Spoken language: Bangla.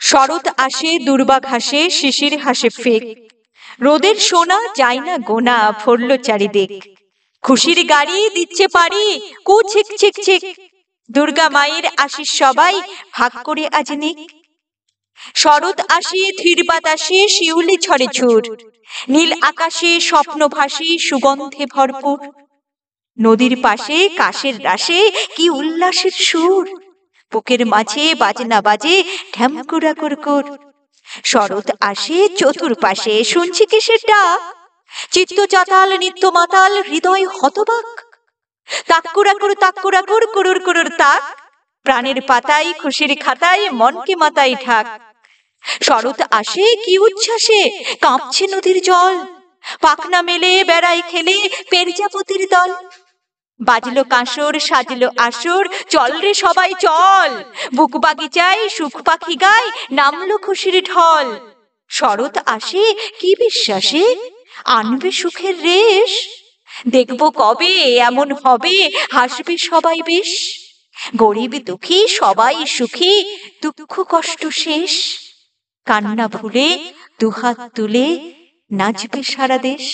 শরৎ আসে দুর্বা ঘাসে, শিশির হাসে ফেক, রোদের সোনা যায় না গোনা, ভরল চারিদিক। খুশির গাড়ি দিচ্ছে পারি, কু ছিক ছিক ছিক, দুর্গা মায়ের আশিস সবাই ভাগ করে আজ নিক। শরৎ আসে ধীর বাতাসে, শিউলি ঝরে ঝুর, নীল আকাশে স্বপ্ন ভাসে সুগন্ধে ভরপুর। নদীর পাশে কাশের রাশে কি উল্লাসের সুর, বুকের মাঝে বাজনা বাজে ঢ্যামকুরা কুরকুর। শরৎ আসে চতুর্পাশে, শুনছি কিসের ডাক, চিত্ত চাতাল নিত্য মাতাল হৃদয় হতবাক। তাক্কুরাকুর তাক্কুরাকুর কুরুর কুরুর তাক, প্রাণের পাতায় খুশির খাতায় মনকে মাতায় ঢাক। শরৎ আসে কি উচ্ছ্বাসে, কাঁপছে নদীর জল, পাখনা মেলে বেড়াই খেলে পেরজাপতির দল। বাজলো কাঁসর সাজলো আসর, চল রে সবাই চল, বুক বাগিচায় সুখ পাখি গায় নামলো খুশির ঢল। শরৎ আসে কি বিশ্বাসে, আনবে সুখের রেশ, দেখবো কবে এমন হবে হাসবে সবাই বেশ। গরিব দুঃখী সবাই সুখী, দুঃখ কষ্ট শেষ, কান্না ভুলে দুহাত তুলে নাচবে সারা দেশ।